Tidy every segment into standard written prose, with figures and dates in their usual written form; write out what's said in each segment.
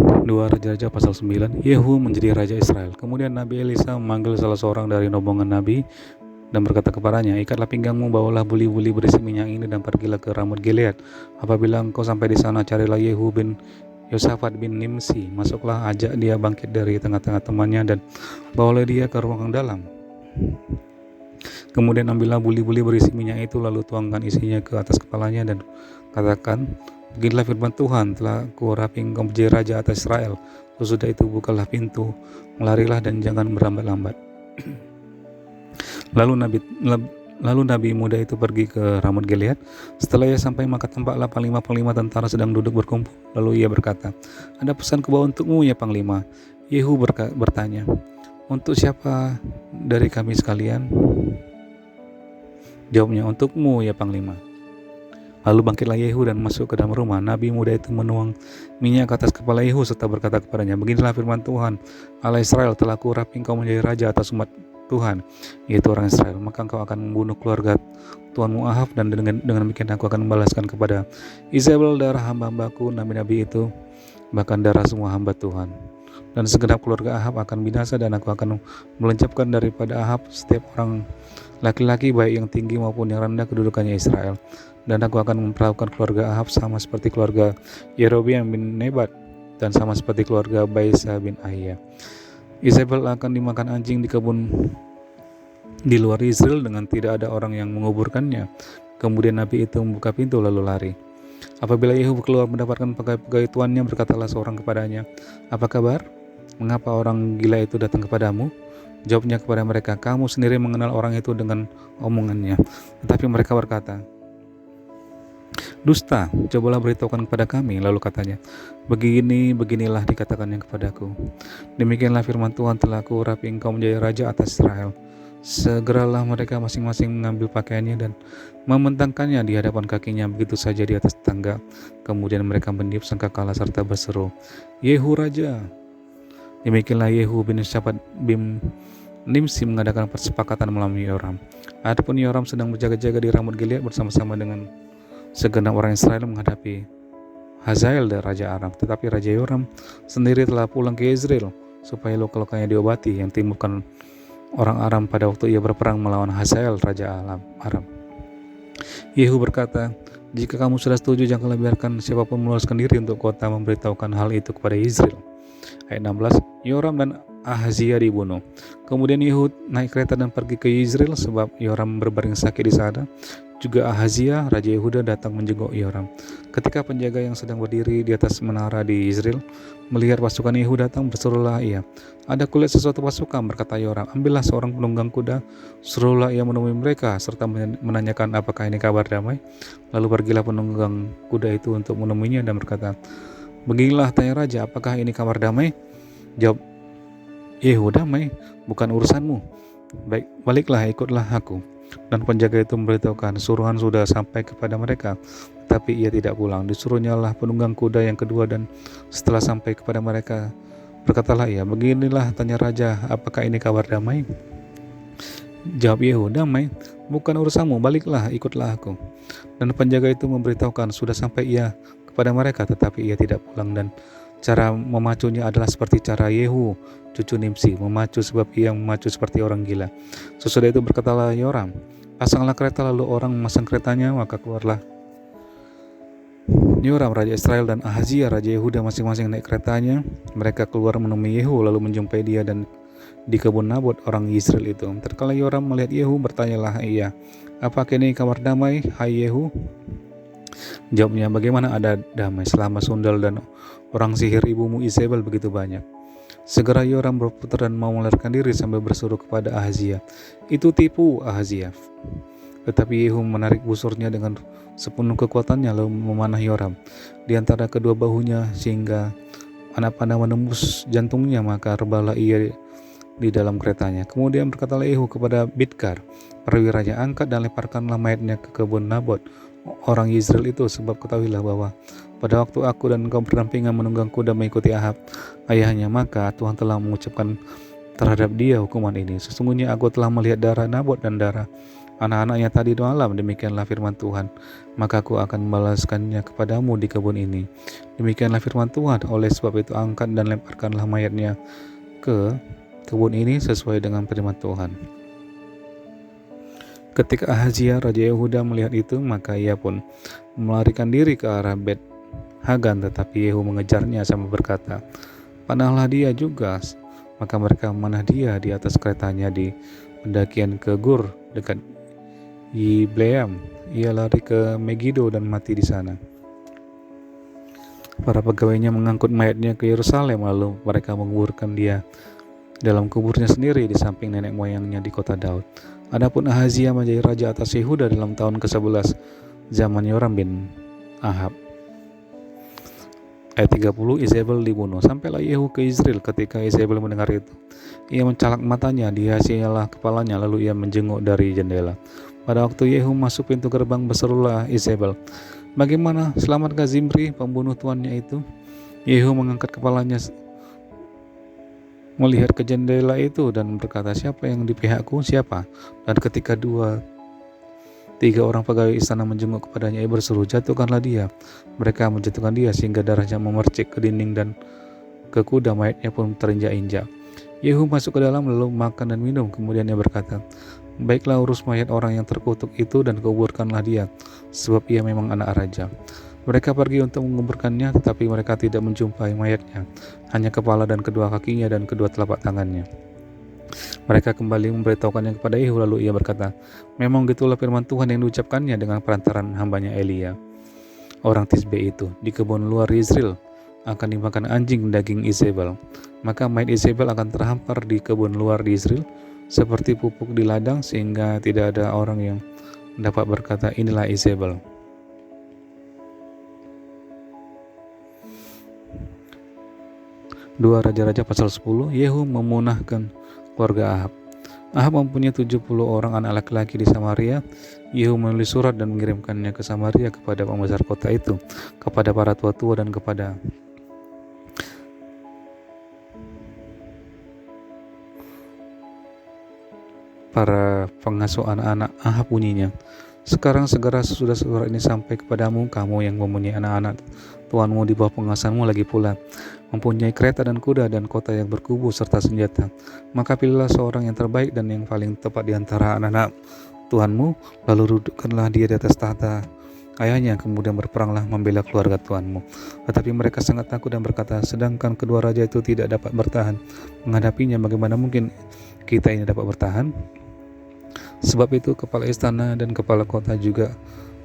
2 Raja-Raja pasal 9. Yehu menjadi raja Israel. Kemudian Nabi Elisa memanggil salah seorang dari rombongan Nabi dan berkata kepadanya, ikatlah pinggangmu, bawalah buli-buli berisi minyak ini dan pergilah ke Ramot Gilead. Apabila engkau sampai di sana, carilah Yehu bin Yosafat bin Nimsi, masuklah, ajak dia bangkit dari tengah-tengah temannya dan bawalah dia ke ruangan dalam. Kemudian ambillah buli-buli berisi minyak itu, lalu tuangkan isinya ke atas kepalanya dan katakan, beginilah firman Tuhan, telah kurapi engkau menjadi raja atas Israel. Sesudah itu bukalah pintu, melarilah dan jangan berlambat-lambat. Lalu Nabi muda itu pergi ke Ramot Gilead. Setelah ia sampai, maka tampaklah panglima-panglima tentara sedang duduk berkumpul. Lalu ia berkata, ada pesan kubawa untukmu ya panglima. Yehu bertanya, untuk siapa dari kami sekalian? Jawabnya, untukmu ya panglima. Lalu bangkitlah Yehu dan masuk ke dalam rumah. Nabi muda itu menuang minyak ke atas kepala Yehu serta berkata kepadanya, beginilah firman Tuhan, Allah Israel, telah kurapi engkau menjadi raja atas umat Tuhan, yaitu orang Israel. Maka engkau akan membunuh keluarga tuanmu Ahab, dan dengan demikian aku akan membalaskan kepada Izabel darah hamba-hambaku nabi-nabi itu, bahkan darah semua hamba Tuhan. Dan segenap keluarga Ahab akan binasa, dan aku akan melenyapkan daripada Ahab setiap orang laki-laki baik yang tinggi maupun yang rendah kedudukannya Israel. Dan aku akan memperlakukan keluarga Ahab sama seperti keluarga Yerobeam bin Nebat, dan sama seperti keluarga Baisa bin Ahia. Izabel akan dimakan anjing di kebun di luar Israel dengan tidak ada orang yang menguburkannya. Kemudian Nabi itu membuka pintu lalu lari. Apabila Yehu keluar mendapatkan pegawai tuannya, berkatalah seorang kepadanya, apa kabar? Mengapa orang gila itu datang kepadamu? Jawabnya kepada mereka, kamu sendiri mengenal orang itu dengan omongannya. Tetapi mereka berkata, dusta, cobalah beritahukan kepada kami. Lalu katanya, beginilah dikatakannya kepadaku. Demikianlah firman Tuhan, telah kurapi engkau menjadi raja atas Israel. Segeralah mereka masing-masing mengambil pakaiannya dan membentangkannya di hadapan kakinya begitu saja di atas tangga. Kemudian mereka meniup sangkakala serta berseru, Yehu raja. Demikianlah Yehu bin Yosafat bin Nimsi mengadakan persepakatan melalui Yoram. Adapun Yoram sedang berjaga-jaga di Ramot Gilead bersama-sama dengan segenap orang Israel menghadapi Hazael dan Raja Aram. Tetapi Raja Yoram sendiri telah pulang ke Israel supaya luka-lukanya diobati yang timbulkan orang Aram pada waktu ia berperang melawan Hazael Raja Aram. Yehu berkata, jika kamu sudah setuju, janganlah biarkan siapapun meloloskan diri untuk kota memberitahukan hal itu kepada Israel. Ayat 16, Yoram dan Ahazia dibunuh. Kemudian Yehu naik kereta dan pergi ke Israel sebab Yoram berbaring sakit di sana. Juga Ahazia, Raja Yehuda, datang menjenguk Yoram. Ketika penjaga yang sedang berdiri di atas menara di Israel melihat pasukan Yehu datang, berserulah ia, ada kulihat sesuatu pasukan, berkata Yoram, ambillah seorang penunggang kuda, suruhlah ia menemui mereka, serta menanyakan apakah ini kabar damai. Lalu pergilah penunggang kuda itu untuk menemuinya dan berkata, beginilah tanya raja, apakah ini kabar damai? Jawab Yehu, damai, bukan urusanmu. Baik, baliklah, ikutlah aku. Dan penjaga itu memberitahukan, suruhan sudah sampai kepada mereka, tapi ia tidak pulang. Disuruhnyalah penunggang kuda yang kedua, dan setelah sampai kepada mereka, berkatalah ia, beginilah tanya raja, apakah ini kabar damai? Jawab Yehu, damai, bukan urusanmu, baliklah, ikutlah aku. Dan penjaga itu memberitahukan, sudah sampai ia kepada mereka, tetapi ia tidak pulang. Dan cara memacunya adalah seperti cara Yehu, cucu Nimsi, memacu sebab ia memacu seperti orang gila. Sesudah itu berkatalah Yoram, pasanglah kereta. Lalu orang memasang keretanya, maka keluarlah Yoram Raja Israel dan Ahazia Raja Yehuda masing-masing naik keretanya. Mereka keluar menemui Yehu lalu menjumpai dia dan di kebun Nabot orang Israel itu. Tatkala Yoram melihat Yehu, bertanyalah ia, apakah ini kabar damai, hai Yehu? Jawabnya, bagaimana ada damai selama sundal dan orang sihir ibumu Izabel begitu banyak? Segera Yoram berputar dan mau melarikan diri sambil berseru kepada Ahazia, itu tipu Ahazia. Tetapi Yehu menarik busurnya dengan sepenuh kekuatannya lalu memanah Yoram di antara kedua bahunya sehingga anak panah menembus jantungnya, maka rebahlah ia di dalam keretanya. Kemudian berkatalah Yehu kepada Bidkar perwiranya, angkat dan lemparkanlah mayatnya ke kebun Nabot orang Israel itu, sebab ketahuilah bahwa pada waktu aku dan engkau berdampingan menunggang kuda mengikuti Ahab ayahnya, maka Tuhan telah mengucapkan terhadap dia hukuman ini. Sesungguhnya aku telah melihat darah Nabot dan darah anak-anaknya tadi malam, demikianlah firman Tuhan, maka aku akan membalaskannya kepadamu di kebun ini. Demikianlah firman Tuhan, oleh sebab itu angkat dan lemparkanlah mayatnya ke kebun ini sesuai dengan firman Tuhan. Ketika Ahazia Raja Yehuda melihat itu, maka ia pun melarikan diri ke arah Bet Hagan, tetapi Yehu mengejarnya sambil berkata, "Panahlah dia juga." Maka mereka memanah dia di atas keretanya di pendakian ke Gur dekat Yibleam. Ia lari ke Megiddo dan mati di sana. Para pegawainya mengangkut mayatnya ke Yerusalem, lalu mereka menguburkan dia dalam kuburnya sendiri di samping nenek moyangnya di kota Daud. Adapun Ahazia menjadi raja atas Yehuda dalam tahun ke-11 zaman Yoram bin Ahab. Ayat 30, Izebel dibunuh. Sampailah Yehu ke Israel. Ketika Izebel mendengar itu, ia mencalak matanya, dihasialah kepalanya, lalu ia menjenguk dari jendela. Pada waktu Yehu masuk pintu gerbang, berserulah Izebel, "Bagaimana, selamatkah Zimri, pembunuh tuannya itu?" Yehu mengangkat kepalanya melihat ke jendela itu dan berkata, "Siapa yang di pihakku? Siapa?" Dan ketika tiga orang pegawai istana menjenguk kepadanya, ia berseru, "Jatuhkanlah dia." Mereka menjatuhkan dia sehingga darahnya memercik ke dinding dan ke kuda, mayatnya pun terinjak-injak. Yehu masuk ke dalam lalu makan dan minum. Kemudian ia berkata, "Baiklah, urus mayat orang yang terkutuk itu dan kuburkanlah dia, sebab ia memang anak raja." Mereka pergi untuk menguburkannya, tetapi mereka tidak menjumpai mayatnya, hanya kepala dan kedua kakinya dan kedua telapak tangannya. Mereka kembali memberitahukannya kepada Yehu, lalu ia berkata, "Memang gitulah firman Tuhan yang diucapkannya dengan perantaran hambanya Elia, orang Tisbe itu. Di kebun luar Yizril akan dimakan anjing daging Izebel. Maka mayat Izebel akan terhampar di kebun luar Yizril seperti pupuk di ladang, sehingga tidak ada orang yang dapat berkata, 'Inilah Izebel.'" Dua Raja-Raja pasal 10. Yehu memunahkan keluarga Ahab. Ahab mempunyai 70 orang anak laki-laki di Samaria. Yehu menulis surat dan mengirimkannya ke Samaria kepada pembesar kota itu, kepada para tua-tua dan kepada para pengasuh anak-anak. Ahab bunyinya, "Sekarang segera sesudah surat ini sampai kepadamu, kamu yang mempunyai anak-anak tuanmu di bawah pengawasanmu, lagi pula mempunyai kereta dan kuda dan kota yang berkubu serta senjata, maka pilihlah seorang yang terbaik dan yang paling tepat di antara anak-anak Tuanmu, lalu dudukkanlah dia di atas tahta ayahnya, kemudian berperanglah membela keluarga Tuanmu." Tetapi mereka sangat takut dan berkata, "Sedangkan kedua raja itu tidak dapat bertahan menghadapinya, bagaimana mungkin kita ini dapat bertahan?" Sebab itu kepala istana dan kepala kota, juga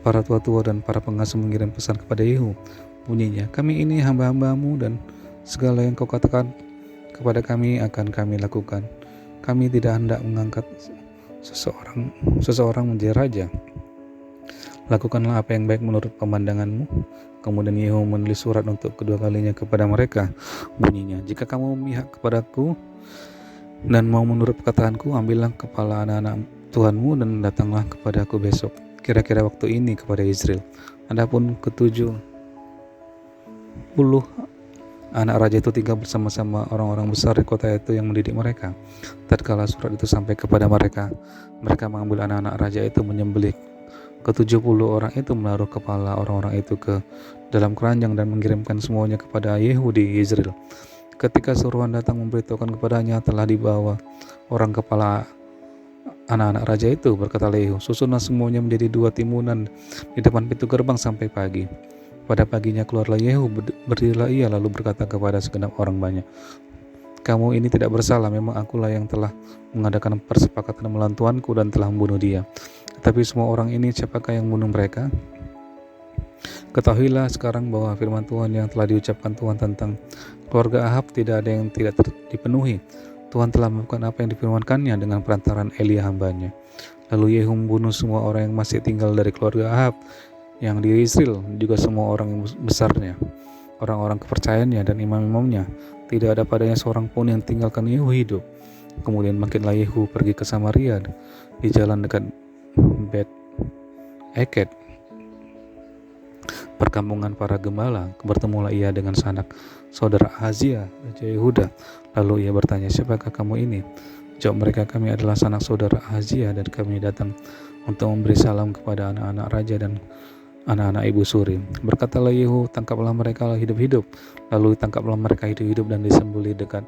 para tua-tua dan para pengasuh mengirim pesan kepada Yehu. Bunyinya, "Kami ini hamba-hambamu dan segala yang kau katakan kepada kami akan kami lakukan. Kami tidak hendak mengangkat seseorang menjadi raja. Lakukanlah apa yang baik menurut pemandanganmu." Kemudian Yehu menulis surat untuk kedua kalinya kepada mereka. Bunyinya, "Jika kamu memihak kepadaku dan mau menurut perkataanku, ambillah kepala anak-anak Tuhanmu dan datanglah kepadaku besok, kira-kira waktu ini kepada Israel." Adapun ke-70 anak raja itu tinggal bersama-sama orang-orang besar di kota itu yang mendidik mereka. Tatkala surat itu sampai kepada mereka, mereka mengambil anak-anak raja itu, menyembelih ke-70 orang itu, menaruh kepala orang-orang itu ke dalam keranjang dan mengirimkan semuanya kepada Yehu di Israel. Ketika suruhan datang memberitahukan kepadanya telah dibawa orang kepala anak-anak raja itu, berkatalah Yehu, "Susunlah semuanya menjadi 2 timunan di depan pintu gerbang sampai pagi." Pada paginya keluarlah Yehu, berdirilah ia lalu berkata kepada segenap orang banyak, "Kamu ini tidak bersalah, memang akulah yang telah mengadakan persepakatan melawan tuanku dan telah membunuh dia. Tetapi semua orang ini, siapakah yang membunuh mereka? Ketahuilah sekarang bahwa firman Tuhan yang telah diucapkan Tuhan tentang keluarga Ahab tidak ada yang tidak dipenuhi. Tuhan telah melakukan apa yang difirmankannya dengan perantaran Elia hambanya." Lalu Yehu membunuh semua orang yang masih tinggal dari keluarga Ahab yang di Israel, juga semua orang yang besarnya, orang-orang kepercayaannya dan imam-imamnya. Tidak ada padanya seorang pun yang tinggalkan Yehu hidup. Kemudian bangkitlah Yehu pergi ke Samaria di jalan dekat Bet Eket, perkampungan para gembala. Bertemulah ia dengan sanak saudara Ahazia, raja Yehuda. Lalu ia bertanya, "Siapakah kamu ini?" Jawab mereka, kami adalah sanak saudara Ahazia dan kami datang untuk memberi salam kepada anak-anak raja dan anak-anak ibu suri. Berkatalah Yehu, tangkaplah mereka hidup-hidup. Lalu tangkaplah mereka hidup-hidup dan disembelih dekat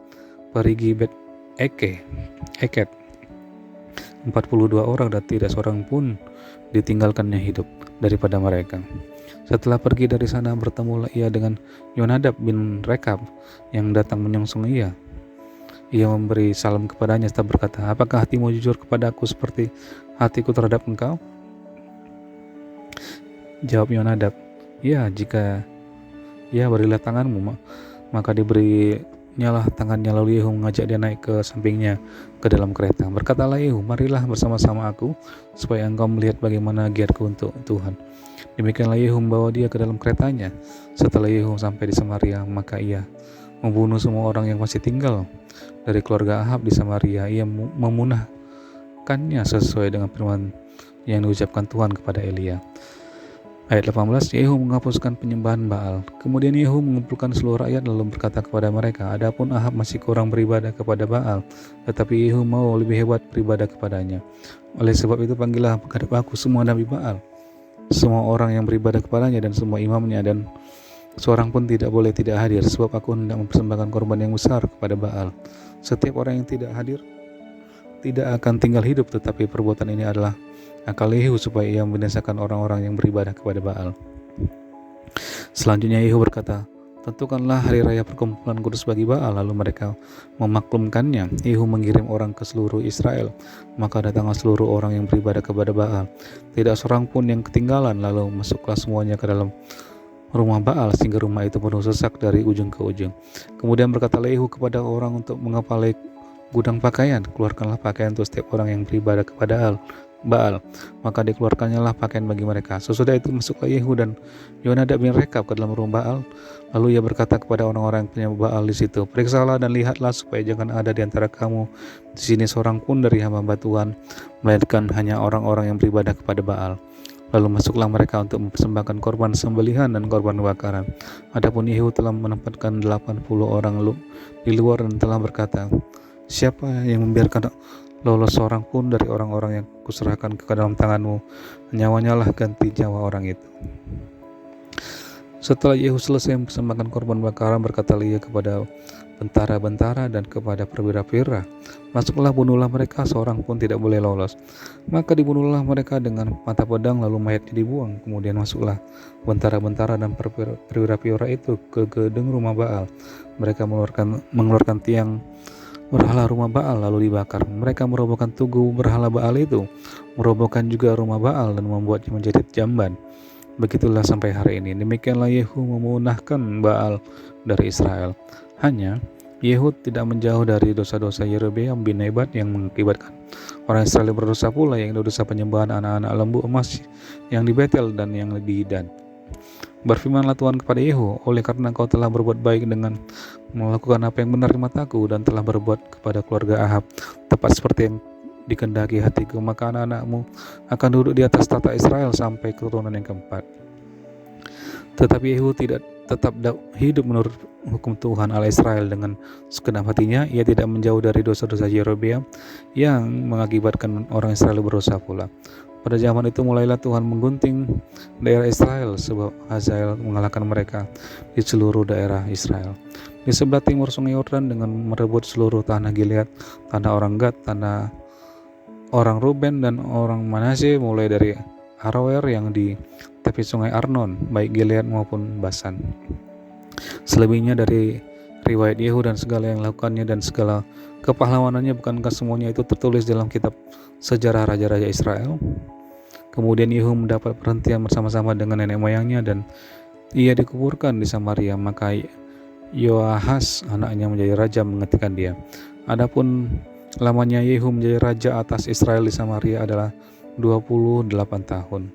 perigi Bet Eket. 42 orang dan tidak seorang pun ditinggalkannya hidup daripada mereka. Setelah pergi dari sana, bertemulah ia dengan Yonadab bin Rekab yang datang menyongsong ia. Ia memberi salam kepadanya serta berkata, apakah hatimu jujur kepada aku seperti hatiku terhadap engkau? Jawab Yonadab, ya, jika ya berilah tanganmu. Maka diberinyalah tangannya, lalu Yehu mengajak dia naik ke sampingnya ke dalam kereta. Berkatalah Yehu, marilah bersama-sama aku supaya engkau melihat bagaimana giatku untuk Tuhan. Demikianlah Yehu membawa dia ke dalam keretanya. Setelah Yehu sampai di Samaria, maka ia membunuh semua orang yang masih tinggal dari keluarga Ahab di Samaria. Ia memunahkannya sesuai dengan firman yang diucapkan Tuhan kepada Elia. Ayat 18, Yehu menghapuskan penyembahan Baal. Kemudian Yehu mengumpulkan seluruh rakyat lalu berkata kepada mereka, adapun Ahab masih kurang beribadah kepada Baal, tetapi Yehu mau lebih hebat beribadah kepadanya. Oleh sebab itu panggillah menghadap aku semua nabi Baal, semua orang yang beribadah kepadanya dan semua imamnya, dan seorang pun tidak boleh tidak hadir, sebab aku hendak mempersembahkan korban yang besar kepada Baal. Setiap orang yang tidak hadir tidak akan tinggal hidup, tetapi perbuatan ini adalah akal Yehu supaya ia membinasakan orang-orang yang beribadah kepada Baal. Selanjutnya Yehu berkata, tentukanlah hari raya perkumpulan kudus bagi Baal. Lalu mereka memaklumkannya. Yehu mengirim orang ke seluruh Israel, maka datanglah seluruh orang yang beribadah kepada Baal, tidak seorang pun yang ketinggalan. Lalu masuklah semuanya ke dalam rumah Baal sehingga rumah itu penuh sesak dari ujung ke ujung. Kemudian berkatalah Yehu kepada orang untuk mengepalai gudang pakaian, keluarkanlah pakaian untuk setiap orang yang beribadah kepada Baal. Maka dikeluarkannya lah pakaian bagi mereka. Sesudah itu masuklah Yehu dan Yonadab bin Rekab ke dalam rumah Baal. Lalu ia berkata kepada orang-orang yang penyembah Baal di situ, periksalah dan lihatlah supaya jangan ada di antara kamu di sini seorang pun dari hamba Tuhan, melainkan hanya orang-orang yang beribadah kepada Baal. Lalu masuklah mereka untuk mempersembahkan korban sembelihan dan korban bakaran. Adapun Yehu telah menempatkan 80 orang di luar dan telah berkata, siapa yang membiarkan lolos seorang pun dari orang-orang yang kuserahkan ke dalam tanganmu, nyawanya lah ganti nyawa orang itu. Setelah Yehu selesai mempersembahkan korban bakaran, berkatalah ia kepada bentara-bentara dan kepada perwira-perwira, masuklah, bunuhlah mereka, seorang pun tidak boleh lolos. Maka dibunuhlah mereka dengan mata pedang, lalu mayatnya dibuang. Kemudian masuklah bentara-bentara dan perwira-perwira itu ke gedung rumah Baal. Mereka mengeluarkan tiang berhala rumah Baal lalu dibakar. Mereka merobohkan tugu berhala Baal itu, merobohkan juga rumah Baal dan membuatnya menjadi jamban. Begitulah sampai hari ini. Demikianlah Yehu memunahkan Baal dari Israel. Hanya Yehu tidak menjauh dari dosa-dosa Yerobeam bin Nebat yang mengakibatkan orang Israel berdosa pula, yang dosa penyembahan anak-anak lembu emas yang di Betel dan yang di Dan. Berfirmanlah Tuhan kepada Yehu, oleh karena kau telah berbuat baik dengan melakukan apa yang benar di mataku dan telah berbuat kepada keluarga Ahab tepat seperti yang dikehendaki hatiku, maka anak-anakmu akan duduk di atas tata Israel sampai keturunan yang keempat. Tetapi Yehu tidak tetap hidup menurut hukum Tuhan Allah Israel dengan segenap hatinya. Ia tidak menjauh dari dosa-dosa Yerobeam yang mengakibatkan orang Israel berdosa pula. Pada zaman itu mulailah Tuhan menggunting daerah Israel, sebab Hazael mengalahkan mereka di seluruh daerah Israel. Di sebelah timur sungai Yordan dengan merebut seluruh tanah Gilead, tanah orang Gad, tanah orang Ruben dan orang Manasye, mulai dari Aroer yang di tepi sungai Arnon, baik Gilead maupun Basan. Selebihnya dari riwayat Yehu dan segala yang lakukannya dan segala kepahlawanannya, bukankah semuanya itu tertulis dalam kitab sejarah raja-raja Israel? Kemudian Yehu mendapat perhentian bersama-sama dengan nenek moyangnya dan ia dikuburkan di Samaria. Maka Yoahas anaknya menjadi raja menggantikan dia. Adapun lamanya Yehu menjadi raja atas Israel di Samaria adalah 28 tahun.